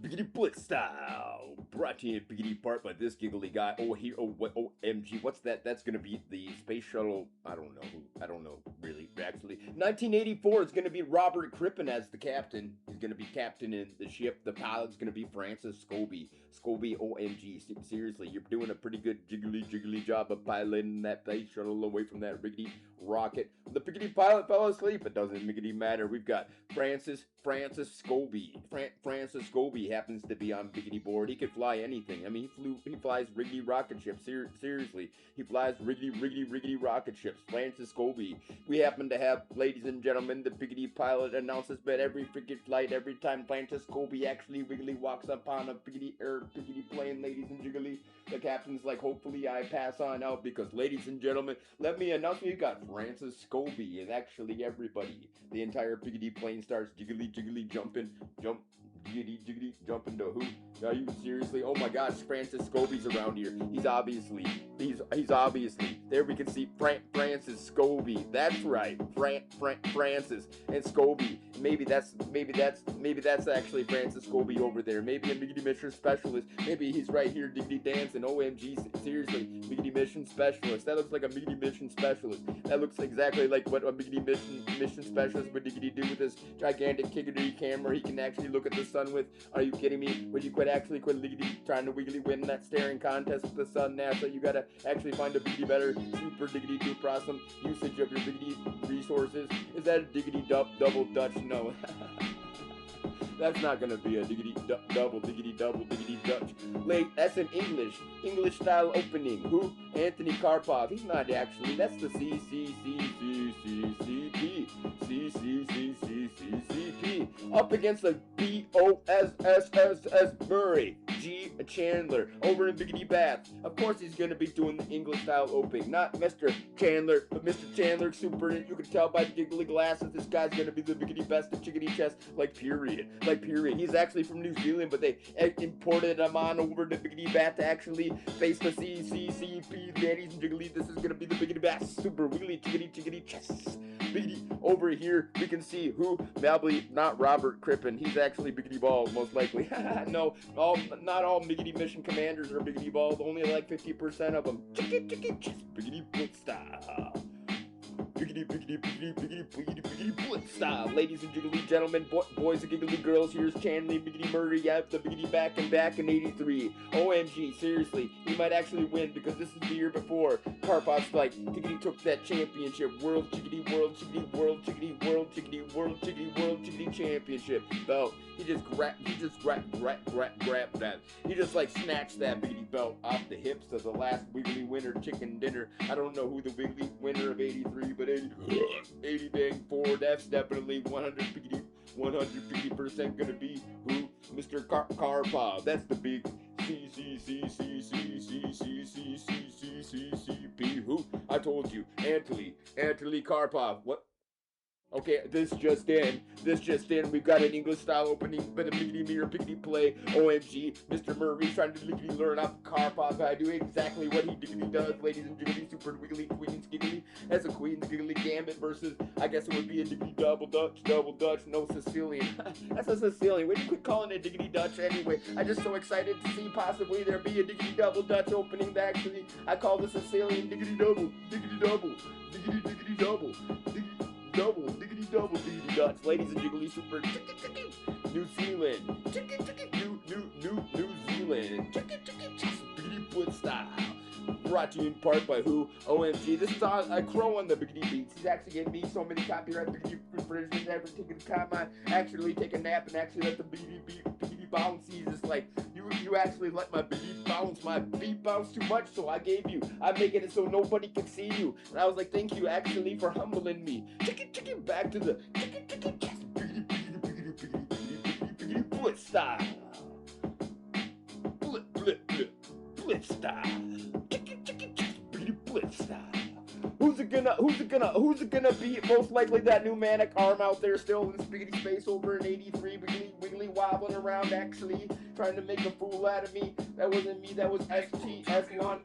Biggity Blitz style, brought to you in biggity part by this giggly guy. Oh, here, oh, what, OMG, what's that? That's gonna be the space shuttle. I don't know, really, actually. 1984 is gonna be Robert Crippen as the captain. He's gonna be captaining the ship. The pilot's gonna be Francis Scobie. Scobie, OMG, seriously, you're doing a pretty good jiggly job of piloting that space shuttle away from that rickety rocket. The biggity pilot fell asleep. It doesn't biggity matter. We've got Francis Scobie. Francis Scobie happens to be on biggity board. He could fly anything. I mean, he flies riggedy rocket ships. Seriously, he flies riggedy rocket ships. Francis Scobie. We happen to have, ladies and gentlemen, the biggity pilot announces that every frigate flight, every time Francis Scobie actually wiggly walks upon a biggity plane, ladies and jiggly, the captain's like, hopefully I pass on out because, ladies and gentlemen, let me announce you got Francis Scobie, and actually everybody, the entire biggity plane starts jiggly jumping, jiggity jumping to who? Are you seriously? Oh my gosh, Francis Scobie's around here. He's obviously, there we can see Francis Scobie. That's right, Francis and Scobie. Maybe that's actually Francis Scobie over there. Maybe a biggity mission specialist. Maybe he's right here diggity dancing. OMG, seriously, biggity mission specialist. That looks like a biggity mission specialist. That looks exactly like what a biggity mission specialist would diggity do with this gigantic kiggity camera he can actually look at the sun with. Are you kidding me? Would you quit liggity trying to wiggly win that staring contest with the sun, NASA? You gotta actually find a biggity better, super diggity duper awesome usage of your biggity resources. Is that a diggity double Dutch? No. That's not gonna be a double diggity Dutch. That's an English style opening. Who? Anthony Karpov. He's not actually. That's the CCCCCP. Up against the BOSSSS Murray. G. Chandler over in Biggity Bath. Of course he's gonna be doing the English style opening. Not Mr. Chandler, but Mr. Chandler super. You can tell by the giggly glasses this guy's gonna be the biggity best of chickadee chess. Like period. He's actually from New Zealand, but they imported him on over to Biggity Bath to actually face the CCCP. Ladies and jiggly, this is gonna be the Biggity Bath super wiggly chickadee chess. Biggity over here, we can see who, probably not Robert Crippen. He's actually biggity bald, most likely. No, not all biggity mission commanders are biggity bald. Only like 50% of them. Biggity blitz style. Biggity blitz style. Ladies and jiggly gentlemen, boys and giggly girls, here's Chandler Biggity Murray. Yeah, the biggity back in 83. OMG, seriously, he might actually win because this is the year before Karpov's like Tiggity took that championship, world chickadee championship belt. He just grabbed that. He just like snatched that biggity belt off the hips of the last Wiggly winner chicken dinner. I don't know who the Wiggly winner of 83, but 80 dang 4, that's definitely 150% gonna be who? Mr. Karpov. That's the big CCCCCCCCCCCP. Who? I told you, Anatoly Karpov. What? Okay, this just in. We've got an English style opening, but a biggity play. OMG, Mr. Murray's trying to lickety learn off Karpov. I do exactly what he diggity does, ladies and jiggly, super wiggly queens giggly. That's a queen's giggly gambit versus, I guess it would be a diggity double Dutch, no Sicilian. That's a Sicilian. We quit calling it diggity Dutch anyway. I'm just so excited to see possibly there be a diggity double Dutch opening. Actually, I call the Sicilian diggity double, diggity double. Diggity Dutch, ladies and jiggly super New Zealand, New Zealand, biggity blitz style. Brought to you in part by who? OMG, this is on a crow on the biggity beats. He's actually giving me so many copyright biggity infringements. Never taking time on actually take a nap and actually let the biggity bounce. He's just like, you actually let my beat bounce too much, so I'm making it so nobody can see you. And I was like, thank you actually for humbling me. Back to the biggity blitz style. Blitz style. Blitz style. Who's it gonna be? Most likely that new manic arm out there still in biggity space over in 83, wiggly wobbling around actually trying to make a fool out of me. That wasn't me, that was STS1,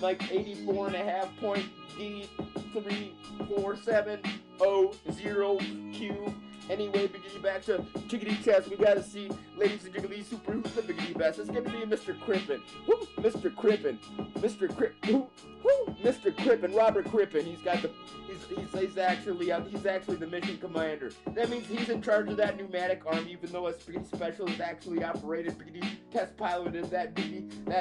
like 84.5 D3470Q Anyway, biggity back to Chickadee Chess. We gotta see, ladies and jiggly super, who's the biggity best? It's gonna be Mr. Crippen. Who? Mr. Crippen. Mr. Crippen. Who? Mr. Crippen. Robert Crippen. He's got the. He's actually the mission commander. That means he's in charge of that pneumatic arm, even though a Biggity Special is actually operated. Biggity test piloted that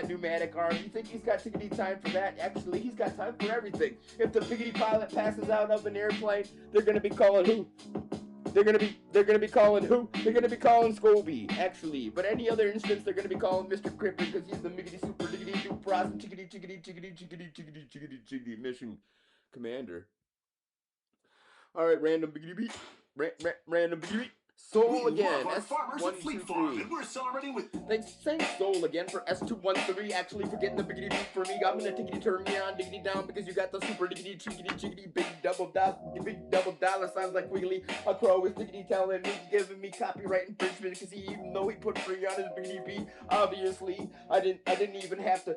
pneumatic arm. You think he's got Tickety time for that? Actually, he's got time for everything. If the Biggity pilot passes out of an airplane, they're gonna be calling who? They're gonna be calling who? They're gonna be calling Scobie, actually. But any other instance, they're gonna be calling Mr. Crippen because he's the Miggity Super Diggity Duper Awesome Chickadee mission commander. All right, random biggity beat, random biggity beat. Soul again. S123. We're celebrating with. Thanks, Soul again for S213. Actually, for getting the biggity beat for me. I'm gonna tickety turn me on, diggity down because you got the super diggity chickity big double dollar signs like Wiggly. A crow is diggity telling me, giving me copyright infringement because even though he put free on his biggity beat, obviously I didn't even have to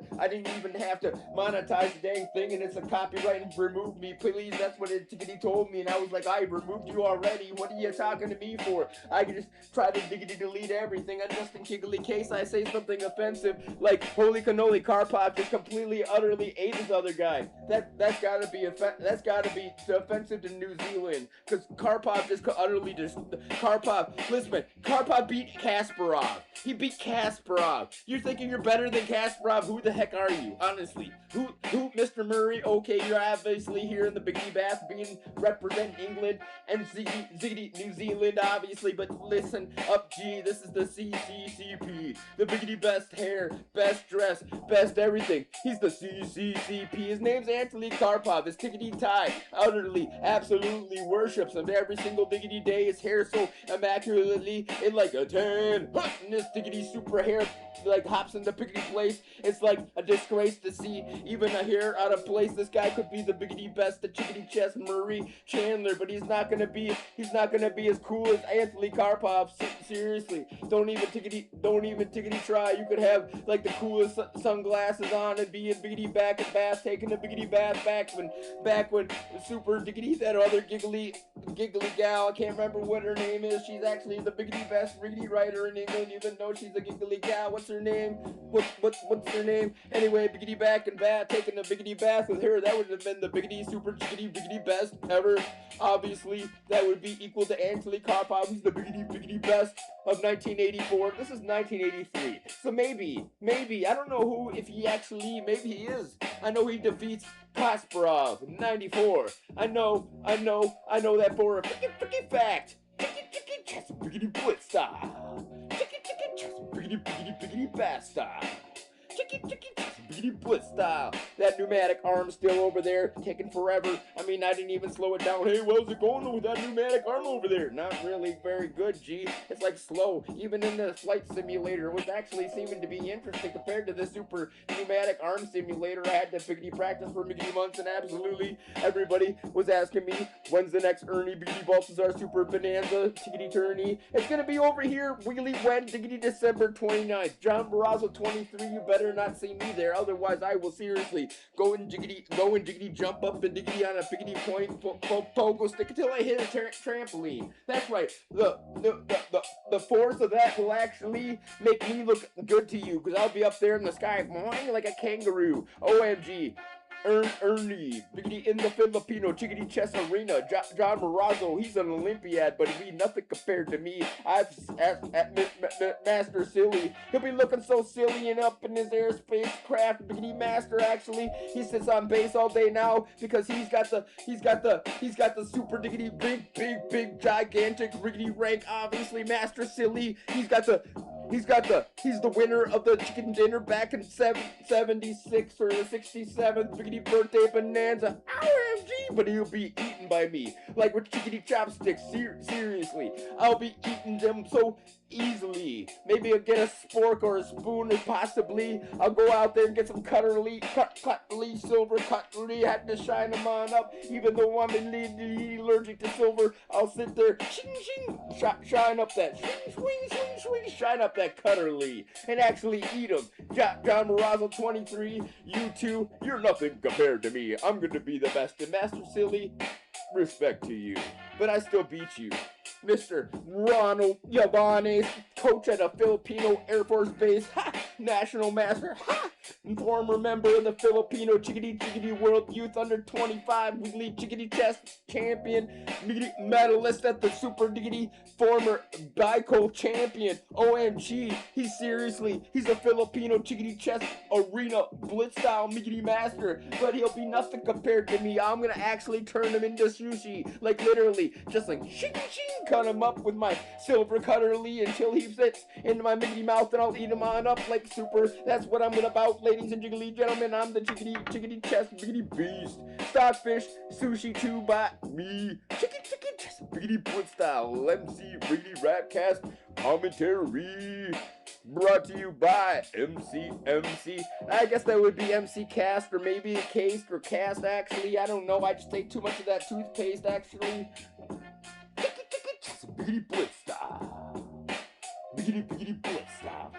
monetize the dang thing, and it's a copyright and remove me, please. That's what tickety told me, and I was like, I removed you already. What are you talking to me for? I can just try to diggity delete everything, and just in giggly case I say something offensive, like holy cannoli, Karpov just completely utterly ate this other guy. That's gotta be offensive to New Zealand, because Karpov just utterly Karpov beat Kasparov. He beat Kasparov. You're thinking you're better than Kasparov? Who the heck are you? Honestly, who, Mr. Murray? Okay, you're obviously here in the Biggity Bath, representing England and Ziggity New Zealand, obviously. But listen up, G, this is the CCCP, the Biggity best hair, best dress, best everything. He's the CCCP. His name's Anatoly Karpov. His tickety tie utterly, absolutely worships him every single diggity day. His hair so immaculately in like a 10. And his diggity super hair like hops into piggity place. It's like a disgrace to see even a hair out of place. This guy could be the biggity best, the chickity chest Murray Chandler, but he's not gonna be as cool as Anatoly Karpov. Seriously, don't even tickety try. You could have like the coolest sunglasses on and be in biggity back and bath, taking a biggity bath back when super diggity, that other giggly gal, I can't remember what her name is. She's actually the biggity best riggedy writer in England, even though she's a giggly gal. What's her name? What's her name? Anyway, biggity back and bath, taking a biggity bath with her. That would have been the biggity super chickity biggity best ever. Obviously, that would be equal to Anatoly Karpov, who's the biggity best of 1984. This is 1983. So maybe, I don't know who, if he actually, maybe he is. I know he defeats Kasparov in 94. I know that for a freaking fact. Chess biggity blitz style. Chess biggity bass style. Biggity blitz style. That pneumatic arm still over there, taking forever. I mean, I didn't even slow it down. Hey, how's it going with that pneumatic arm over there? Not really very good, G. It's like slow. Even in the flight simulator, it was actually seeming to be interesting compared to the super pneumatic arm simulator. I had to biggity practice for Miggity months, and absolutely everybody was asking me, when's the next Ernie Biggity Balthazar Super Bonanza Tickety Tourney? It's gonna be over here, Wiggly when Diggity December 29th. John Barrazo 23, you better not see me there. Otherwise, I will seriously go and jiggity, jump up and diggity on a biggity point, pogo stick until I hit a trampoline. That's right. The force of that will actually make me look good to you, because I'll be up there in the sky, boing, like a kangaroo. OMG. Ernie, biggity in the Filipino chickity chess arena. John Morazzo, he's an Olympiad, but he nothing compared to me. I've at Master Silly. He'll be looking so silly and up in his airspace craft. Biggity Master, actually, he sits on base all day now because he's got the super diggity big gigantic riggedy rank. Obviously, Master Silly. He's the winner of the chicken dinner back in 76 or the 67th biggity birthday bonanza. OMG, but he'll be eaten by me, like with chickity chopsticks. Seriously, I'll be eating them so easily. Maybe I'll get a spork or a spoon, or possibly I'll go out there and get some cutlery, silver cutlery. Had to shine them on up, even though I'm allergic to silver. I'll sit there, shine up that, swing, shine up that cutlery, and actually eat them. John Morazzo 23, you two, you're nothing compared to me. I'm going to be the best. And Master Silly, respect to you, but I still beat you. Mr. Ronald Yabanes, coach at a Filipino Air Force Base, ha! National master, ha! And former member of the Filipino Chickadee Chickadee World Youth Under 25 Weekly Chickadee Chess Champion, medalist at the Super Diggity, former Bicol champion. OMG, he's a Filipino Chickadee Chess Arena Blitz style Miggity master, but he'll be nothing compared to me. I'm gonna actually turn him into sushi, like literally, just like shing shing, cut him up with my silver cutterly until he fits into my Miggity mouth, and I'll eat him on up like super. That's what I'm about, ladies and jiggly gentlemen. I'm the chickadee chess Miggity beast. Stockfish sushi too by me. Chicken chess Miggity blitz style MC Miggity rapcast commentary. Brought to you by MC. I guess that would be MC Cast, or maybe Cased or Cast, actually. I don't know. I just take too much of that toothpaste, actually. Biggity blitz style. Biggity blitz style.